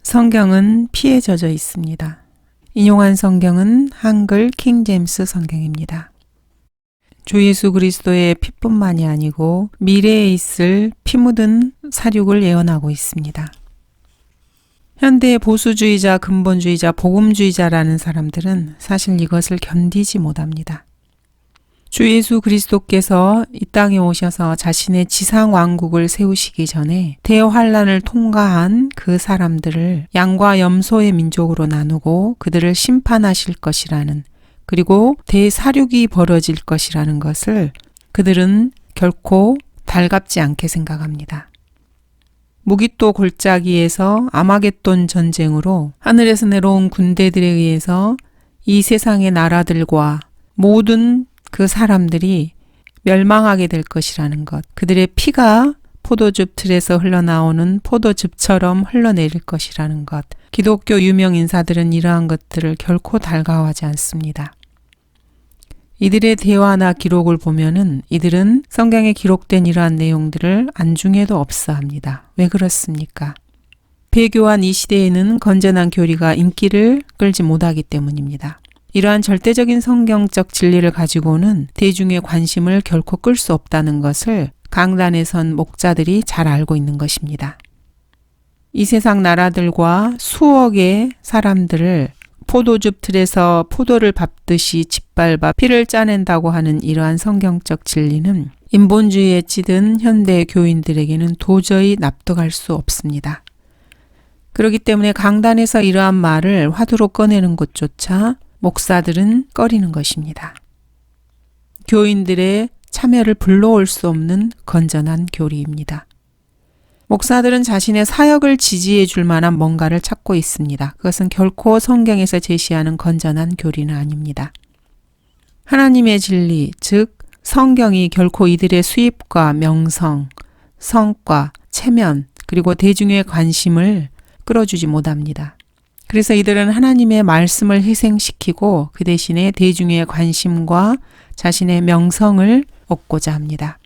성경은 피에 젖어 있습니다. 인용한 성경은 한글 킹제임스 성경입니다. 주 예수 그리스도의 피뿐만이 아니고 미래에 있을 피 묻은 사륙을 예언하고 있습니다. 현대의 보수주의자, 근본주의자, 복음주의자라는 사람들은 사실 이것을 견디지 못합니다. 주 예수 그리스도께서 이 땅에 오셔서 자신의 지상 왕국을 세우시기 전에 대환란을 통과한 그 사람들을 양과 염소의 민족으로 나누고 그들을 심판하실 것이라는, 그리고 대사륙이 벌어질 것이라는 것을 그들은 결코 달갑지 않게 생각합니다. 무기또 골짜기에서 아마겟돈 전쟁으로 하늘에서 내려온 군대들에 의해서 이 세상의 나라들과 모든 그 사람들이 멸망하게 될 것이라는 것, 그들의 피가 포도즙 틀에서 흘러나오는 포도즙처럼 흘러내릴 것이라는 것, 기독교 유명 인사들은 이러한 것들을 결코 달가워하지 않습니다. 이들의 대화나 기록을 보면은 이들은 성경에 기록된 이러한 내용들을 안중에도 없어합니다. 왜 그렇습니까? 배교한 이 시대에는 건전한 교리가 인기를 끌지 못하기 때문입니다. 이러한 절대적인 성경적 진리를 가지고는 대중의 관심을 결코 끌 수 없다는 것을 강단에 선 목자들이 잘 알고 있는 것입니다. 이 세상 나라들과 수억의 사람들을 포도즙 틀에서 포도를 밟듯이 짓밟아 피를 짜낸다고 하는 이러한 성경적 진리는 인본주의에 찌든 현대 교인들에게는 도저히 납득할 수 없습니다. 그렇기 때문에 강단에서 이러한 말을 화두로 꺼내는 것조차 목사들은 꺼리는 것입니다. 교인들의 참여를 불러올 수 없는 건전한 교리입니다. 목사들은 자신의 사역을 지지해 줄 만한 뭔가를 찾고 있습니다. 그것은 결코 성경에서 제시하는 건전한 교리는 아닙니다. 하나님의 진리, 즉 성경이 결코 이들의 수입과 명성, 성과, 체면, 그리고 대중의 관심을 끌어주지 못합니다. 그래서 이들은 하나님의 말씀을 희생시키고 그 대신에 대중의 관심과 자신의 명성을 얻고자 합니다.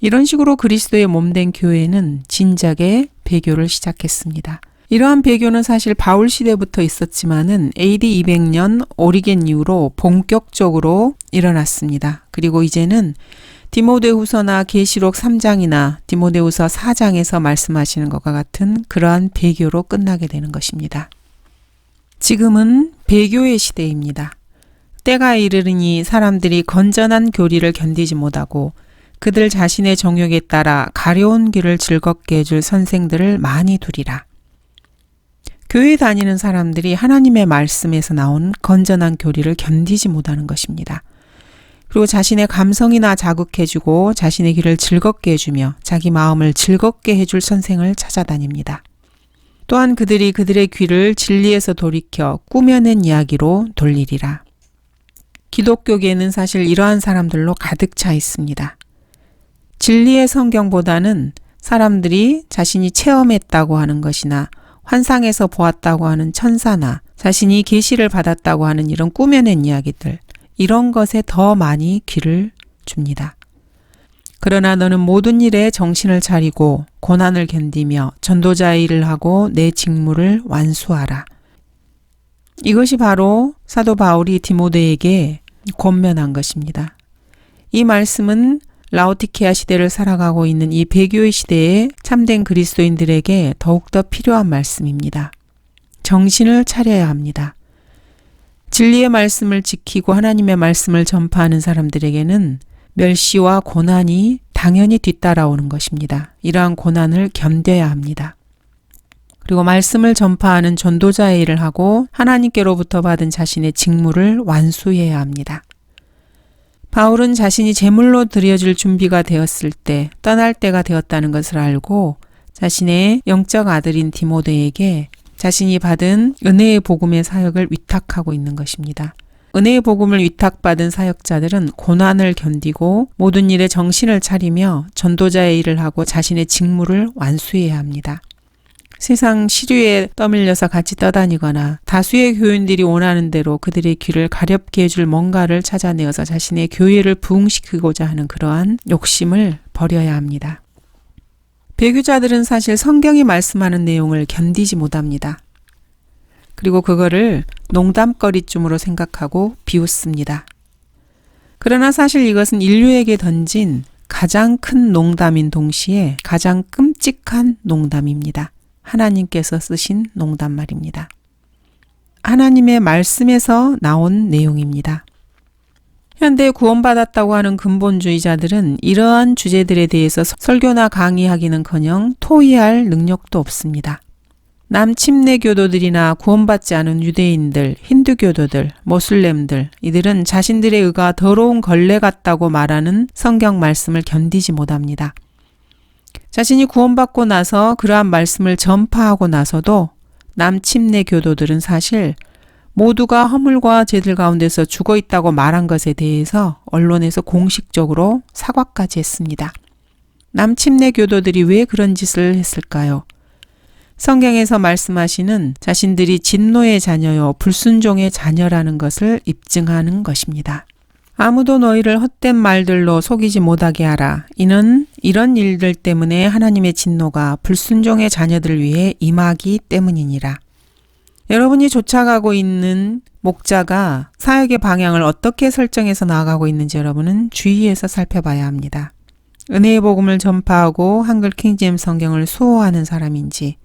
이런 식으로 그리스도의 몸된 교회는 진작에 배교를 시작했습니다. 이러한 배교는 사실 바울 시대부터 있었지만은 AD 200년 오리겐 이후로 본격적으로 일어났습니다. 그리고 이제는 디모데후서나 계시록 3장이나 디모데후서 4장에서 말씀하시는 것과 같은 그러한 배교로 끝나게 되는 것입니다. 지금은 배교의 시대입니다. 때가 이르르니 사람들이 건전한 교리를 견디지 못하고 그들 자신의 정욕에 따라 가려운 길을 즐겁게 해줄 선생들을 많이 두리라. 교회 다니는 사람들이 하나님의 말씀에서 나온 건전한 교리를 견디지 못하는 것입니다. 그리고 자신의 감성이나 자극해주고 자신의 길을 즐겁게 해주며 자기 마음을 즐겁게 해줄 선생을 찾아다닙니다. 또한 그들이 그들의 귀를 진리에서 돌이켜 꾸며낸 이야기로 돌리리라. 기독교계는 사실 이러한 사람들로 가득 차 있습니다. 진리의 성경보다는 사람들이 자신이 체험했다고 하는 것이나 환상에서 보았다고 하는 천사나 자신이 계시를 받았다고 하는 이런 꾸며낸 이야기들, 이런 것에 더 많이 귀를 줍니다. 그러나 너는 모든 일에 정신을 차리고 고난을 견디며 전도자의 일을 하고 내 직무를 완수하라. 이것이 바로 사도 바울이 디모데에게 권면한 것입니다. 이 말씀은 라오디케아 시대를 살아가고 있는 이 배교의 시대에 참된 그리스도인들에게 더욱더 필요한 말씀입니다. 정신을 차려야 합니다. 진리의 말씀을 지키고 하나님의 말씀을 전파하는 사람들에게는 멸시와 고난이 당연히 뒤따라오는 것입니다. 이러한 고난을 견뎌야 합니다. 그리고 말씀을 전파하는 전도자의 일을 하고 하나님께로부터 받은 자신의 직무를 완수해야 합니다. 바울은 자신이 제물로 드려질 준비가 되었을 때 떠날 때가 되었다는 것을 알고 자신의 영적 아들인 디모데에게 자신이 받은 은혜의 복음의 사역을 위탁하고 있는 것입니다. 은혜의 복음을 위탁받은 사역자들은 고난을 견디고 모든 일에 정신을 차리며 전도자의 일을 하고 자신의 직무를 완수해야 합니다. 세상 시류에 떠밀려서 같이 떠다니거나 다수의 교인들이 원하는 대로 그들의 귀를 가렵게 해줄 뭔가를 찾아내어서 자신의 교회를 부흥시키고자 하는 그러한 욕심을 버려야 합니다. 배교자들은 사실 성경이 말씀하는 내용을 견디지 못합니다. 그리고 그거를 농담거리쯤으로 생각하고 비웃습니다. 그러나 사실 이것은 인류에게 던진 가장 큰 농담인 동시에 가장 끔찍한 농담입니다. 하나님께서 쓰신 농담 말입니다. 하나님의 말씀에서 나온 내용입니다. 현대 구원받았다고 하는 근본주의자들은 이러한 주제들에 대해서 설교나 강의하기는커녕 토의할 능력도 없습니다. 남침내 교도들이나 구원받지 않은 유대인들, 힌두교도들, 모슬렘들, 이들은 자신들의 의가 더러운 걸레 같다고 말하는 성경 말씀을 견디지 못합니다. 자신이 구원받고 나서 그러한 말씀을 전파하고 나서도 남침내 교도들은 사실 모두가 허물과 죄들 가운데서 죽어 있다고 말한 것에 대해서 언론에서 공식적으로 사과까지 했습니다. 남침내 교도들이 왜 그런 짓을 했을까요? 성경에서 말씀하시는 자신들이 진노의 자녀요 불순종의 자녀라는 것을 입증하는 것입니다. 아무도 너희를 헛된 말들로 속이지 못하게 하라. 이는 이런 일들 때문에 하나님의 진노가 불순종의 자녀들을 위해 임하기 때문이니라. 여러분이 쫓아가고 있는 목자가 사역의 방향을 어떻게 설정해서 나아가고 있는지 여러분은 주의해서 살펴봐야 합니다. 은혜의 복음을 전파하고 한글 킹제임스 성경을 수호하는 사람인지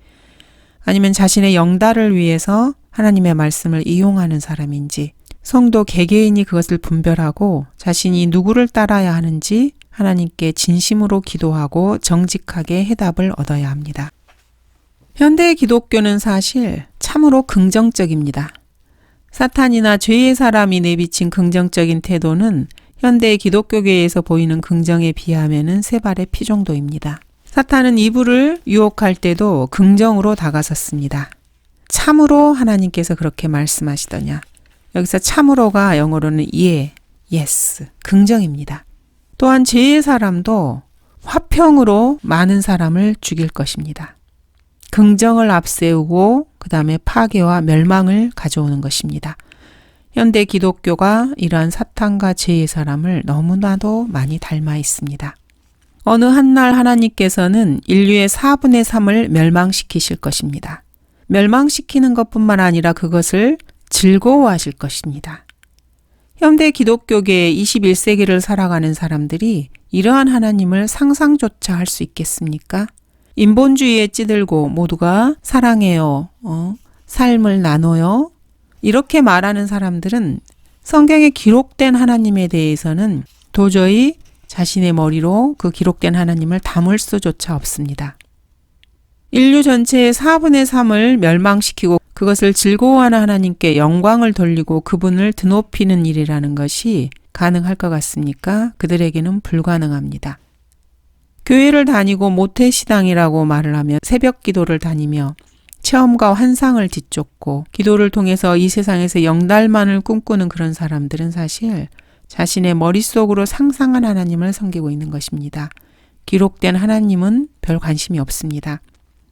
아니면 자신의 영달을 위해서 하나님의 말씀을 이용하는 사람인지 성도 개개인이 그것을 분별하고 자신이 누구를 따라야 하는지 하나님께 진심으로 기도하고 정직하게 해답을 얻어야 합니다. 현대의 기독교는 사실 참으로 긍정적입니다. 사탄이나 죄의 사람이 내비친 긍정적인 태도는 현대의 기독교계에서 보이는 긍정에 비하면 세 발의 피 정도입니다. 사탄은 이브를 유혹할 때도 긍정으로 다가섰습니다. 참으로 하나님께서 그렇게 말씀하시더냐. 여기서 참으로가 영어로는 yes, 긍정입니다. 또한 죄의 사람도 화평으로 많은 사람을 죽일 것입니다. 긍정을 앞세우고 그 다음에 파괴와 멸망을 가져오는 것입니다. 현대 기독교가 이러한 사탄과 죄의 사람을 너무나도 많이 닮아 있습니다. 어느 한날 하나님께서는 인류의 4분의 3을 멸망시키실 것입니다. 멸망시키는 것뿐만 아니라 그것을 즐거워하실 것입니다. 현대 기독교계의 21세기를 살아가는 사람들이 이러한 하나님을 상상조차 할 수 있겠습니까? 인본주의에 찌들고 모두가 사랑해요, 삶을 나눠요. 이렇게 말하는 사람들은 성경에 기록된 하나님에 대해서는 도저히 자신의 머리로 그 기록된 하나님을 담을 수조차 없습니다. 인류 전체의 4분의 3을 멸망시키고 그것을 즐거워하는 하나님께 영광을 돌리고 그분을 드높이는 일이라는 것이 가능할 것 같습니까? 그들에게는 불가능합니다. 교회를 다니고 모태시당이라고 말을 하며 새벽 기도를 다니며 체험과 환상을 뒤쫓고 기도를 통해서 이 세상에서 영달만을 꿈꾸는 그런 사람들은 사실 자신의 머릿속으로 상상한 하나님을 섬기고 있는 것입니다. 기록된 하나님은 별 관심이 없습니다.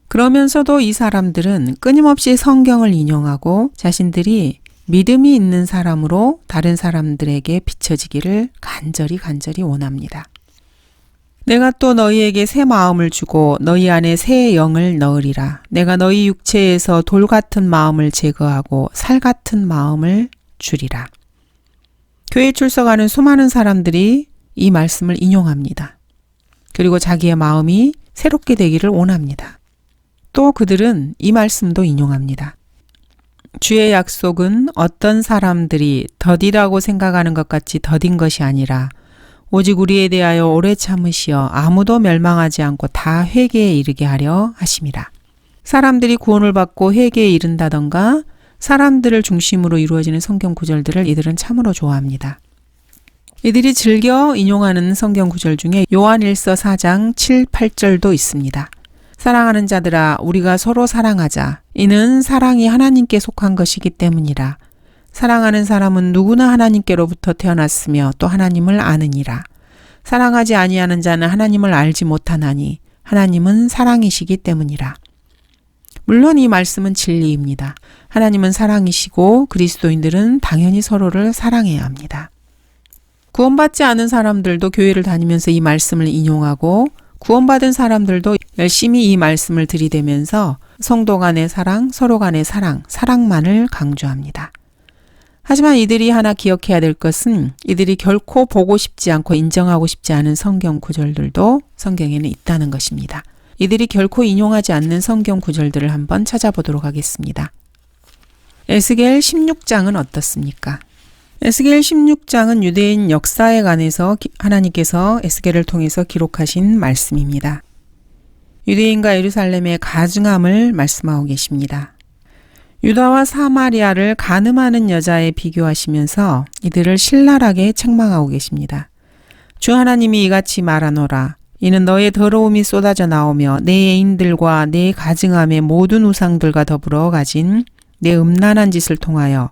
그러면서도 이 사람들은 끊임없이 성경을 인용하고 자신들이 믿음이 있는 사람으로 다른 사람들에게 비춰지기를 간절히 원합니다. 내가 또 너희에게 새 마음을 주고 너희 안에 새 영을 넣으리라. 내가 너희 육체에서 돌 같은 마음을 제거하고 살 같은 마음을 주리라. 교회 출석하는 수많은 사람들이 이 말씀을 인용합니다. 그리고 자기의 마음이 새롭게 되기를 원합니다. 또 그들은 이 말씀도 인용합니다. 주의 약속은 어떤 사람들이 더디라고 생각하는 것 같이 더딘 것이 아니라 오직 우리에 대하여 오래 참으시어 아무도 멸망하지 않고 다 회개에 이르게 하려 하심이라. 사람들이 구원을 받고 회개에 이른다던가 사람들을 중심으로 이루어지는 성경 구절들을 이들은 참으로 좋아합니다. 이들이 즐겨 인용하는 성경 구절 중에 요한일서 4장 7, 8절도 있습니다. 사랑하는 자들아 우리가 서로 사랑하자. 이는 사랑이 하나님께 속한 것이기 때문이라. 사랑하는 사람은 누구나 하나님께로부터 태어났으며 또 하나님을 아느니라. 사랑하지 아니하는 자는 하나님을 알지 못하나니 하나님은 사랑이시기 때문이라. 물론 이 말씀은 진리입니다. 하나님은 사랑이시고 그리스도인들은 당연히 서로를 사랑해야 합니다. 구원받지 않은 사람들도 교회를 다니면서 이 말씀을 인용하고 구원받은 사람들도 열심히 이 말씀을 들이대면서 성도 간의 사랑, 서로 간의 사랑, 사랑만을 강조합니다. 하지만 이들이 하나 기억해야 될 것은 이들이 결코 보고 싶지 않고 인정하고 싶지 않은 성경 구절들도 성경에는 있다는 것입니다. 이들이 결코 인용하지 않는 성경 구절들을 한번 찾아보도록 하겠습니다. 에스겔 16장은 어떻습니까? 에스겔 16장은 유대인 역사에 관해서 하나님께서 에스겔을 통해서 기록하신 말씀입니다. 유대인과 예루살렘의 가증함을 말씀하고 계십니다. 유다와 사마리아를 간음하는 여자에 비교하시면서 이들을 신랄하게 책망하고 계십니다. 주 하나님이 이같이 말하노라. 이는 너의 더러움이 쏟아져 나오며 내 애인들과 내 가증함의 모든 우상들과 더불어 가진 내 음란한 짓을 통하여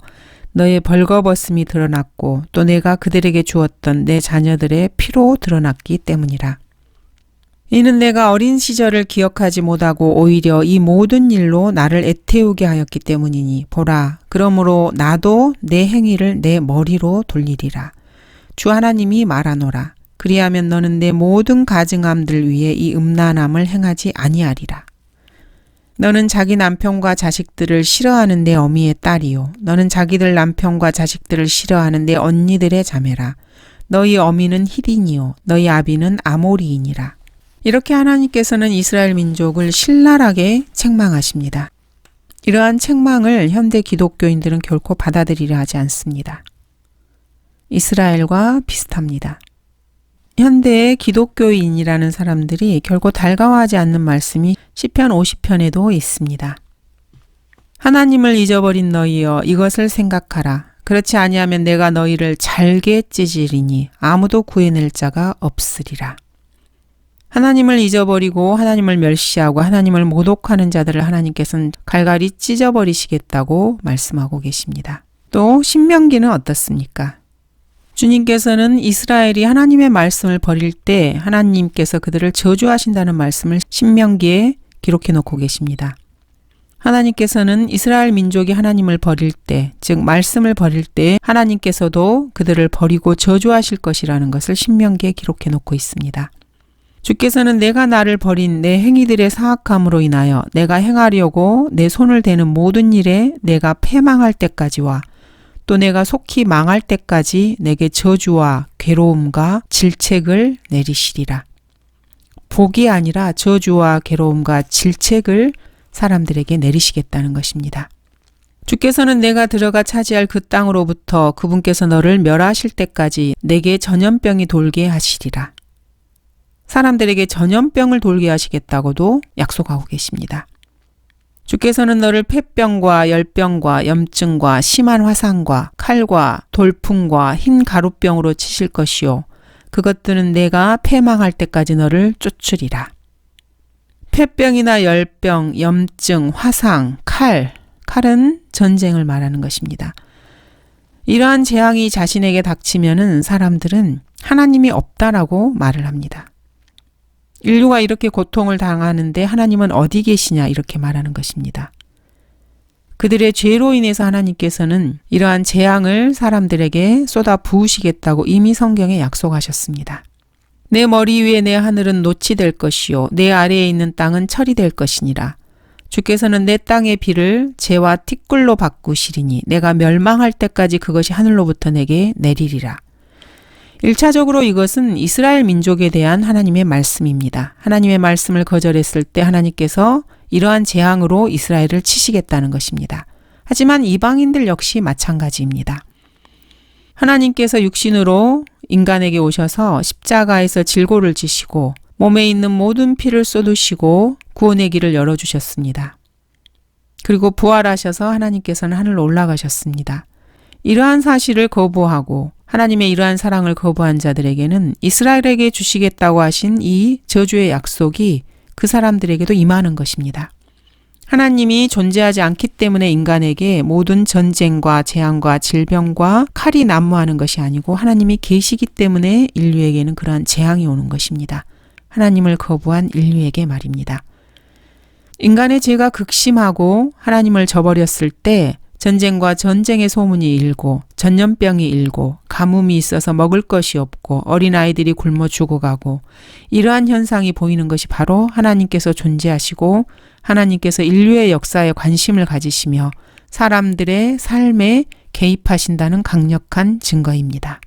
너의 벌거벗음이 드러났고 또 내가 그들에게 주었던 내 자녀들의 피로 드러났기 때문이라. 이는 내가 어린 시절을 기억하지 못하고 오히려 이 모든 일로 나를 애태우게 하였기 때문이니 보라, 그러므로 나도 내 행위를 내 머리로 돌리리라. 주 하나님이 말하노라. 그리하면 너는 내 모든 가증함들 위에 이 음란함을 행하지 아니하리라. 너는 자기 남편과 자식들을 싫어하는 내 어미의 딸이요. 너는 자기들 남편과 자식들을 싫어하는 내 언니들의 자매라. 너희 어미는 히딘이요. 너희 아비는 아모리이니라. 이렇게 하나님께서는 이스라엘 민족을 신랄하게 책망하십니다. 이러한 책망을 현대 기독교인들은 결코 받아들이려 하지 않습니다. 이스라엘과 비슷합니다. 현대의 기독교인이라는 사람들이 결코 달가워하지 않는 말씀이 시편 50편에도 있습니다. 하나님을 잊어버린 너희여 이것을 생각하라. 그렇지 아니하면 내가 너희를 잘게 찢으리니 아무도 구해낼 자가 없으리라. 하나님을 잊어버리고 하나님을 멸시하고 하나님을 모독하는 자들을 하나님께서는 갈갈이 찢어버리시겠다고 말씀하고 계십니다. 또 신명기는 어떻습니까? 주님께서는 이스라엘이 하나님의 말씀을 버릴 때 하나님께서 그들을 저주하신다는 말씀을 신명기에 기록해 놓고 계십니다. 하나님께서는 이스라엘 민족이 하나님을 버릴 때, 즉 말씀을 버릴 때 하나님께서도 그들을 버리고 저주하실 것이라는 것을 신명기에 기록해 놓고 있습니다. 주께서는 내가 나를 버린 내 행위들의 사악함으로 인하여 내가 행하려고 내 손을 대는 모든 일에 내가 패망할 때까지와 또 내가 속히 망할 때까지 내게 저주와 괴로움과 질책을 내리시리라. 복이 아니라 저주와 괴로움과 질책을 사람들에게 내리시겠다는 것입니다. 주께서는 내가 들어가 차지할 그 땅으로부터 그분께서 너를 멸하실 때까지 내게 전염병이 돌게 하시리라. 사람들에게 전염병을 돌게 하시겠다고도 약속하고 계십니다. 주께서는 너를 폐병과 열병과 염증과 심한 화상과 칼과 돌풍과 흰 가루병으로 치실 것이요. 그것들은 내가 패망할 때까지 너를 쫓으리라. 폐병이나 열병, 염증, 화상, 칼은 전쟁을 말하는 것입니다. 이러한 재앙이 자신에게 닥치면은 사람들은 하나님이 없다라고 말을 합니다. 인류가 이렇게 고통을 당하는데 하나님은 어디 계시냐 이렇게 말하는 것입니다. 그들의 죄로 인해서 하나님께서는 이러한 재앙을 사람들에게 쏟아 부으시겠다고 이미 성경에 약속하셨습니다. 내 머리 위에 내 하늘은 노치 될 것이요 내 아래에 있는 땅은 철이 될 것이니라. 주께서는 내 땅의 비를 재와 티끌로 바꾸시리니 내가 멸망할 때까지 그것이 하늘로부터 내게 내리리라. 1차적으로 이것은 이스라엘 민족에 대한 하나님의 말씀입니다. 하나님의 말씀을 거절했을 때 하나님께서 이러한 재앙으로 이스라엘을 치시겠다는 것입니다. 하지만 이방인들 역시 마찬가지입니다. 하나님께서 육신으로 인간에게 오셔서 십자가에서 질고를 지시고 몸에 있는 모든 피를 쏟으시고 구원의 길을 열어주셨습니다. 그리고 부활하셔서 하나님께서는 하늘로 올라가셨습니다. 이러한 사실을 거부하고 하나님의 이러한 사랑을 거부한 자들에게는 이스라엘에게 주시겠다고 하신 이 저주의 약속이 그 사람들에게도 임하는 것입니다. 하나님이 존재하지 않기 때문에 인간에게 모든 전쟁과 재앙과 질병과 칼이 난무하는 것이 아니고 하나님이 계시기 때문에 인류에게는 그러한 재앙이 오는 것입니다. 하나님을 거부한 인류에게 말입니다. 인간의 죄가 극심하고 하나님을 저버렸을 때 전쟁과 전쟁의 소문이 일고 전염병이 일고 가뭄이 있어서 먹을 것이 없고 어린아이들이 굶어 죽어가고 이러한 현상이 보이는 것이 바로 하나님께서 존재하시고 하나님께서 인류의 역사에 관심을 가지시며 사람들의 삶에 개입하신다는 강력한 증거입니다.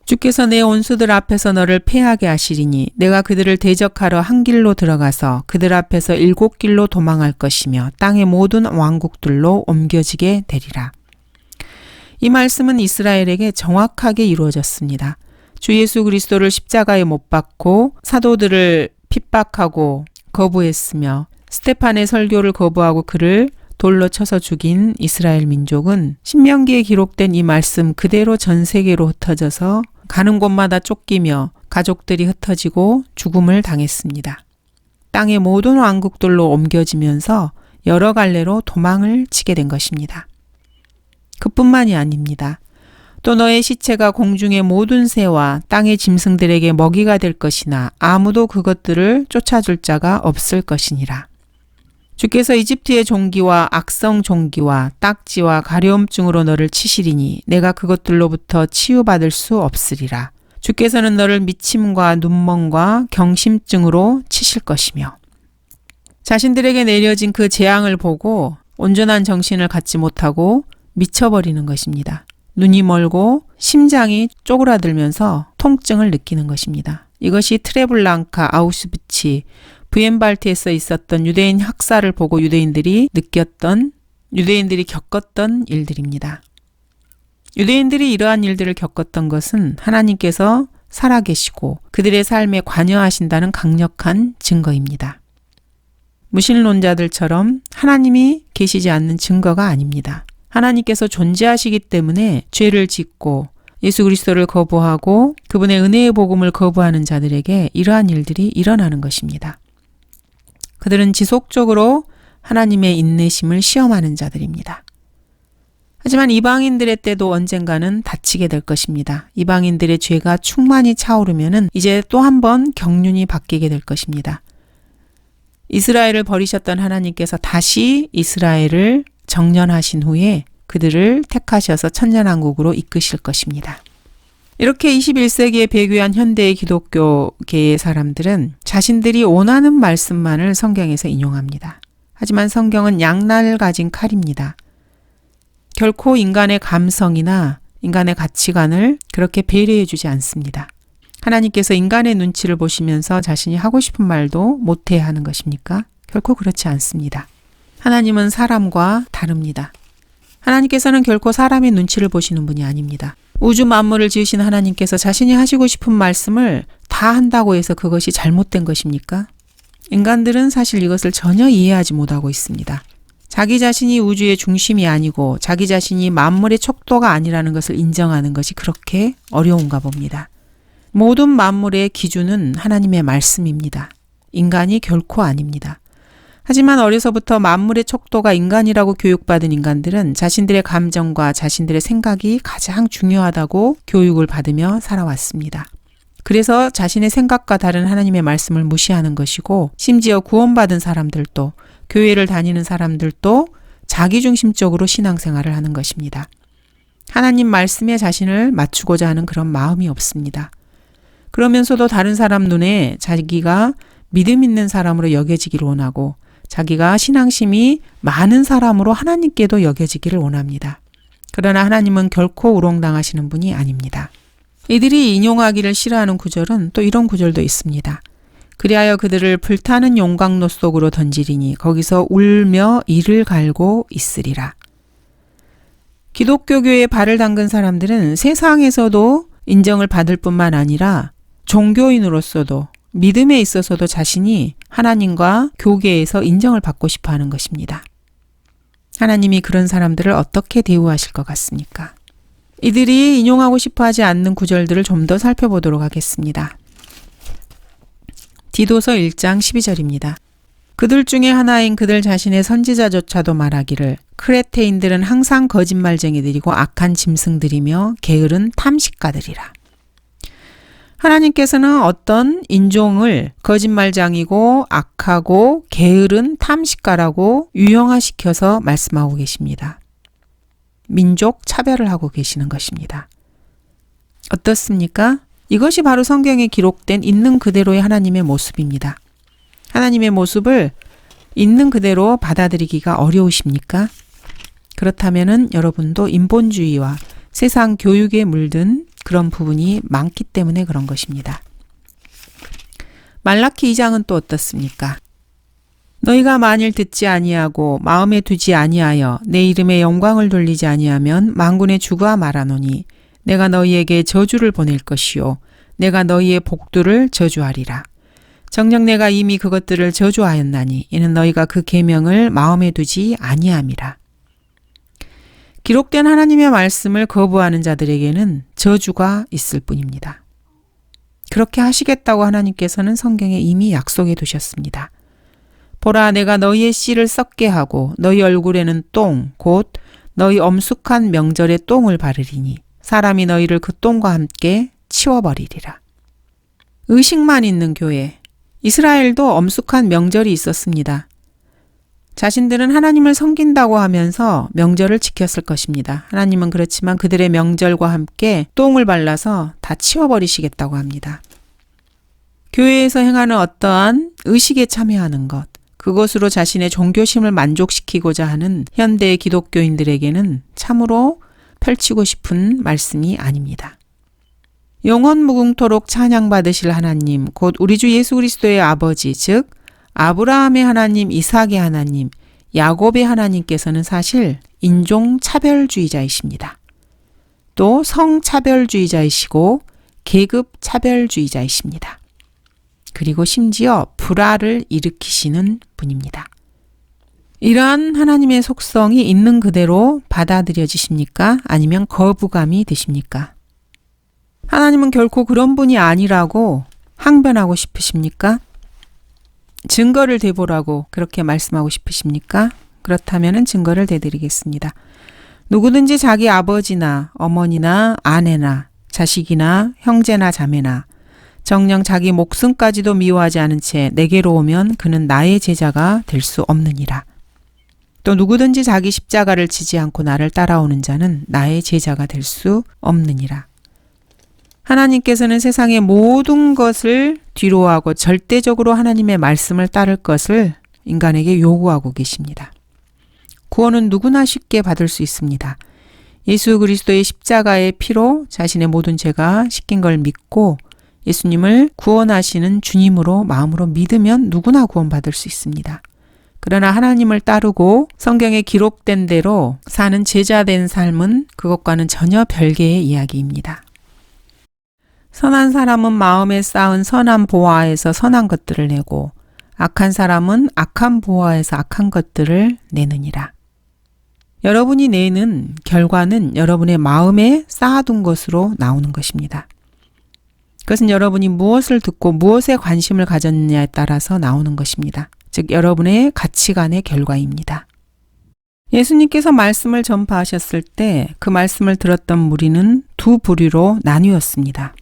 주께서 내 온수들 앞에서 너를 패하게 하시리니 내가 그들을 대적하러 한 길로 들어가서 그들 앞에서 7길로 도망할 것이며 땅의 모든 왕국들로 옮겨지게 되리라. 이 말씀은 이스라엘에게 정확하게 이루어졌습니다. 주 예수 그리스도를 십자가에 못 박고 사도들을 핍박하고 거부했으며 스데반의 설교를 거부하고 그를 돌로 쳐서 죽인 이스라엘 민족은 신명기에 기록된 이 말씀 그대로 전 세계로 흩어져서 가는 곳마다 쫓기며 가족들이 흩어지고 죽음을 당했습니다. 땅의 모든 왕국들로 옮겨지면서 여러 갈래로 도망을 치게 된 것입니다. 그뿐만이 아닙니다. 또 너의 시체가 공중의 모든 새와 땅의 짐승들에게 먹이가 될 것이나 아무도 그것들을 쫓아줄 자가 없을 것이니라. 주께서 이집트의 종기와 악성 종기와 딱지와 가려움증으로 너를 치시리니 내가 그것들로부터 치유받을 수 없으리라. 주께서는 너를 미침과 눈멍과 경심증으로 치실 것이며 자신들에게 내려진 그 재앙을 보고 온전한 정신을 갖지 못하고 미쳐버리는 것입니다. 눈이 멀고 심장이 쪼그라들면서 통증을 느끼는 것입니다. 이것이 트레블랑카, 아우슈비츠, 부엔발트에서 있었던 유대인 학살을 보고 유대인들이 겪었던 일들입니다. 유대인들이 이러한 일들을 겪었던 것은 하나님께서 살아계시고 그들의 삶에 관여하신다는 강력한 증거입니다. 무신론자들처럼 하나님이 계시지 않는 증거가 아닙니다. 하나님께서 존재하시기 때문에 죄를 짓고 예수 그리스도를 거부하고 그분의 은혜의 복음을 거부하는 자들에게 이러한 일들이 일어나는 것입니다. 그들은 지속적으로 하나님의 인내심을 시험하는 자들입니다. 하지만 이방인들의 때도 언젠가는 닥치게 될 것입니다. 이방인들의 죄가 충만히 차오르면은 이제 또 한 번 경륜이 바뀌게 될 것입니다. 이스라엘을 버리셨던 하나님께서 다시 이스라엘을 정련하신 후에 그들을 택하셔서 천년왕국으로 이끄실 것입니다. 이렇게 21세기에 배교한 현대의 기독교계의 사람들은 자신들이 원하는 말씀만을 성경에서 인용합니다. 하지만 성경은 양날을 가진 칼입니다. 결코 인간의 감성이나 인간의 가치관을 그렇게 배려해 주지 않습니다. 하나님께서 인간의 눈치를 보시면서 자신이 하고 싶은 말도 못해야 하는 것입니까? 결코 그렇지 않습니다. 하나님은 사람과 다릅니다. 하나님께서는 결코 사람의 눈치를 보시는 분이 아닙니다. 우주 만물을 지으신 하나님께서 자신이 하시고 싶은 말씀을 다 한다고 해서 그것이 잘못된 것입니까? 인간들은 사실 이것을 전혀 이해하지 못하고 있습니다. 자기 자신이 우주의 중심이 아니고 자기 자신이 만물의 척도가 아니라는 것을 인정하는 것이 그렇게 어려운가 봅니다. 모든 만물의 기준은 하나님의 말씀입니다. 인간이 결코 아닙니다. 하지만 어려서부터 만물의 척도가 인간이라고 교육받은 인간들은 자신들의 감정과 자신들의 생각이 가장 중요하다고 교육을 받으며 살아왔습니다. 그래서 자신의 생각과 다른 하나님의 말씀을 무시하는 것이고 심지어 구원받은 사람들도 교회를 다니는 사람들도 자기중심적으로 신앙생활을 하는 것입니다. 하나님 말씀에 자신을 맞추고자 하는 그런 마음이 없습니다. 그러면서도 다른 사람 눈에 자기가 믿음 있는 사람으로 여겨지기를 원하고 자기가 신앙심이 많은 사람으로 하나님께도 여겨지기를 원합니다. 그러나 하나님은 결코 우롱당하시는 분이 아닙니다. 이들이 인용하기를 싫어하는 구절은 또 이런 구절도 있습니다. 그리하여 그들을 불타는 용광로 속으로 던지리니 거기서 울며 이를 갈고 있으리라. 기독교교에 발을 담근 사람들은 세상에서도 인정을 받을 뿐만 아니라 종교인으로서도 믿음에 있어서도 자신이 하나님과 교계에서 인정을 받고 싶어 하는 것입니다. 하나님이 그런 사람들을 어떻게 대우하실 것 같습니까? 이들이 인용하고 싶어 하지 않는 구절들을 좀 더 살펴보도록 하겠습니다. 디도서 1장 12절입니다. 그들 중에 하나인 그들 자신의 선지자조차도 말하기를 크레테인들은 항상 거짓말쟁이들이고 악한 짐승들이며 게으른 탐식가들이라. 하나님께서는 어떤 인종을 거짓말장이고 악하고 게으른 탐식가라고 유형화시켜서 말씀하고 계십니다. 민족 차별을 하고 계시는 것입니다. 어떻습니까? 이것이 바로 성경에 기록된 있는 그대로의 하나님의 모습입니다. 하나님의 모습을 있는 그대로 받아들이기가 어려우십니까? 그렇다면은 여러분도 인본주의와 세상 교육에 물든 그런 부분이 많기 때문에 그런 것입니다. 말라키 2장은 또 어떻습니까? 너희가 만일 듣지 아니하고 마음에 두지 아니하여 내 이름의 영광을 돌리지 아니하면 만군의 주가 말하노니 내가 너희에게 저주를 보낼 것이요 내가 너희의 복두를 저주하리라. 정녕 내가 이미 그것들을 저주하였나니 이는 너희가 그 계명을 마음에 두지 아니함이라. 기록된 하나님의 말씀을 거부하는 자들에게는 저주가 있을 뿐입니다. 그렇게 하시겠다고 하나님께서는 성경에 이미 약속해 두셨습니다. 보라, 내가 너희의 씨를 썩게 하고 너희 얼굴에는 똥, 곧 너희 엄숙한 명절에 똥을 바르리니 사람이 너희를 그 똥과 함께 치워버리리라. 의식만 있는 교회, 이스라엘도 엄숙한 명절이 있었습니다. 자신들은 하나님을 섬긴다고 하면서 명절을 지켰을 것입니다. 하나님은 그렇지만 그들의 명절과 함께 똥을 발라서 다 치워버리시겠다고 합니다. 교회에서 행하는 어떠한 의식에 참여하는 것, 그것으로 자신의 종교심을 만족시키고자 하는 현대의 기독교인들에게는 참으로 펼치고 싶은 말씀이 아닙니다. 영원 무궁토록 찬양받으실 하나님, 곧 우리 주 예수 그리스도의 아버지, 즉 아브라함의 하나님, 이삭의 하나님, 야곱의 하나님께서는 사실 인종차별주의자이십니다. 또 성차별주의자이시고 계급차별주의자이십니다. 그리고 심지어 불화를 일으키시는 분입니다. 이러한 하나님의 속성이 있는 그대로 받아들여지십니까? 아니면 거부감이 드십니까? 하나님은 결코 그런 분이 아니라고 항변하고 싶으십니까? 증거를 대보라고 그렇게 말씀하고 싶으십니까? 그렇다면 증거를 대드리겠습니다. 누구든지 자기 아버지나 어머니나 아내나 자식이나 형제나 자매나 정녕 자기 목숨까지도 미워하지 않은 채 내게로 오면 그는 나의 제자가 될 수 없느니라. 또 누구든지 자기 십자가를 지지 않고 나를 따라오는 자는 나의 제자가 될 수 없느니라. 하나님께서는 세상의 모든 것을 뒤로하고 절대적으로 하나님의 말씀을 따를 것을 인간에게 요구하고 계십니다. 구원은 누구나 쉽게 받을 수 있습니다. 예수 그리스도의 십자가의 피로 자신의 모든 죄가 씻긴 걸 믿고 예수님을 구원하시는 주님으로 마음으로 믿으면 누구나 구원받을 수 있습니다. 그러나 하나님을 따르고 성경에 기록된 대로 사는 제자된 삶은 그것과는 전혀 별개의 이야기입니다. 선한 사람은 마음에 쌓은 선한 보화에서 선한 것들을 내고 악한 사람은 악한 보화에서 악한 것들을 내느니라. 여러분이 내는 결과는 여러분의 마음에 쌓아둔 것으로 나오는 것입니다. 그것은 여러분이 무엇을 듣고 무엇에 관심을 가졌느냐에 따라서 나오는 것입니다. 즉 여러분의 가치관의 결과입니다. 예수님께서 말씀을 전파하셨을 때 그 말씀을 들었던 무리는 두 부류로 나뉘었습니다.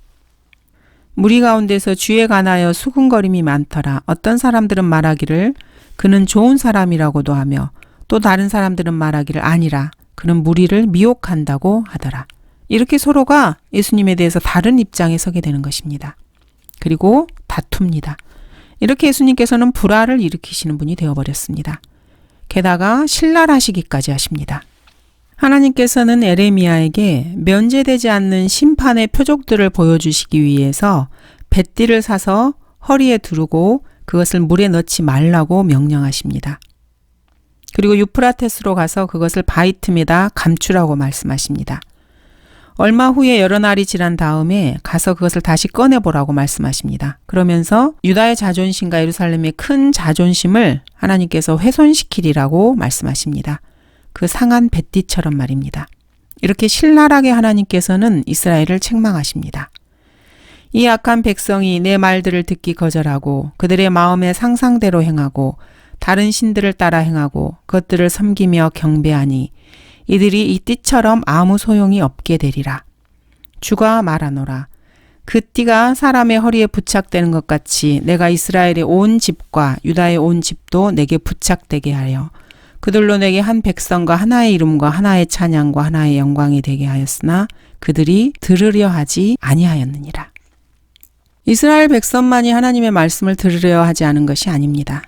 무리 가운데서 주에 관하여 수군거림이 많더라. 어떤 사람들은 말하기를 그는 좋은 사람이라고도 하며 또 다른 사람들은 말하기를 아니라 그는 무리를 미혹한다고 하더라. 이렇게 서로가 예수님에 대해서 다른 입장에 서게 되는 것입니다. 그리고 다툽니다. 이렇게 예수님께서는 불화를 일으키시는 분이 되어버렸습니다. 게다가 신랄하시기까지 하십니다. 하나님께서는 에레미야에게 면제되지 않는 심판의 표적들을 보여주시기 위해서 뱃띠를 사서 허리에 두르고 그것을 물에 넣지 말라고 명령하십니다. 그리고 유프라테스로 가서 그것을 바위 틈에다 감추라고 말씀하십니다. 얼마 후에 여러 날이 지난 다음에 가서 그것을 다시 꺼내보라고 말씀하십니다. 그러면서 유다의 자존심과 예루살렘의 큰 자존심을 하나님께서 훼손시키리라고 말씀하십니다. 그 상한 뱃띠처럼 말입니다. 이렇게 신랄하게 하나님께서는 이스라엘을 책망하십니다. 이 악한 백성이 내 말들을 듣기 거절하고 그들의 마음의 상상대로 행하고 다른 신들을 따라 행하고 그것들을 섬기며 경배하니 이들이 이 띠처럼 아무 소용이 없게 되리라. 주가 말하노라. 그 띠가 사람의 허리에 부착되는 것 같이 내가 이스라엘의 온 집과 유다의 온 집도 내게 부착되게 하여 그들로 내게 한 백성과 하나의 이름과 하나의 찬양과 하나의 영광이 되게 하였으나 그들이 들으려 하지 아니하였느니라. 이스라엘 백성만이 하나님의 말씀을 들으려 하지 않은 것이 아닙니다.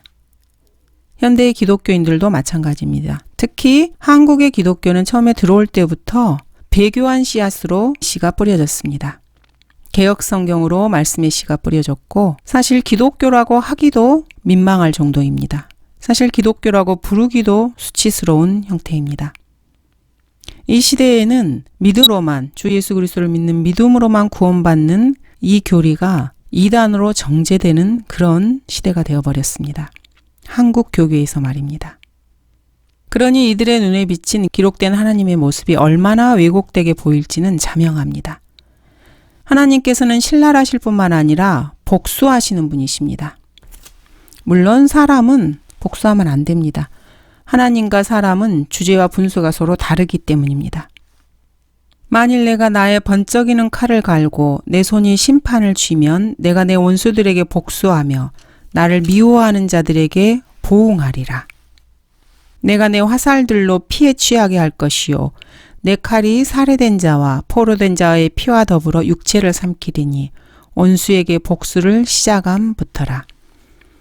현대의 기독교인들도 마찬가지입니다. 특히 한국의 기독교는 처음에 들어올 때부터 배교한 씨앗으로 씨가 뿌려졌습니다. 개역 성경으로 말씀의 씨가 뿌려졌고 사실 기독교라고 하기도 민망할 정도입니다. 사실 기독교라고 부르기도 수치스러운 형태입니다. 이 시대에는 믿음으로만 주 예수 그리스도를 믿는 믿음으로만 구원받는 이 교리가 이단으로 정제되는 그런 시대가 되어버렸습니다. 한국 교계에서 말입니다. 그러니 이들의 눈에 비친 기록된 하나님의 모습이 얼마나 왜곡되게 보일지는 자명합니다. 하나님께서는 신랄하실 뿐만 아니라 복수하시는 분이십니다. 물론 사람은 복수하면 안 됩니다. 하나님과 사람은 주제와 분수가 서로 다르기 때문입니다. 만일 내가 나의 번쩍이는 칼을 갈고 내 손이 심판을 쥐면 내가 내 원수들에게 복수하며 나를 미워하는 자들에게 보응하리라. 내가 내 화살들로 피에 취하게 할 것이요 내 칼이 살해된 자와 포로된 자의 피와 더불어 육체를 삼키리니 원수에게 복수를 시작함부터라.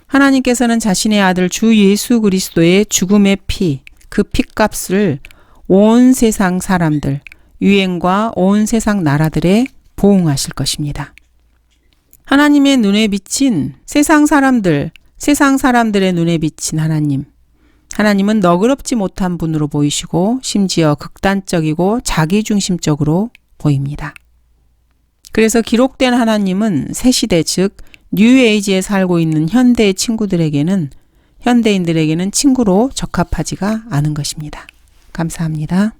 하나님께서는 자신의 아들 주 예수 그리스도의 죽음의 피, 그 핏값을 온 세상 사람들, 유행과 온 세상 나라들에 보응하실 것입니다. 하나님의 눈에 비친 세상 사람들의 눈에 비친 하나님은 너그럽지 못한 분으로 보이시고 심지어 극단적이고 자기중심적으로 보입니다. 그래서 기록된 하나님은 새 시대 즉 뉴에이지에 살고 있는 현대의 현대인들에게는 친구로 적합하지가 않은 것입니다. 감사합니다.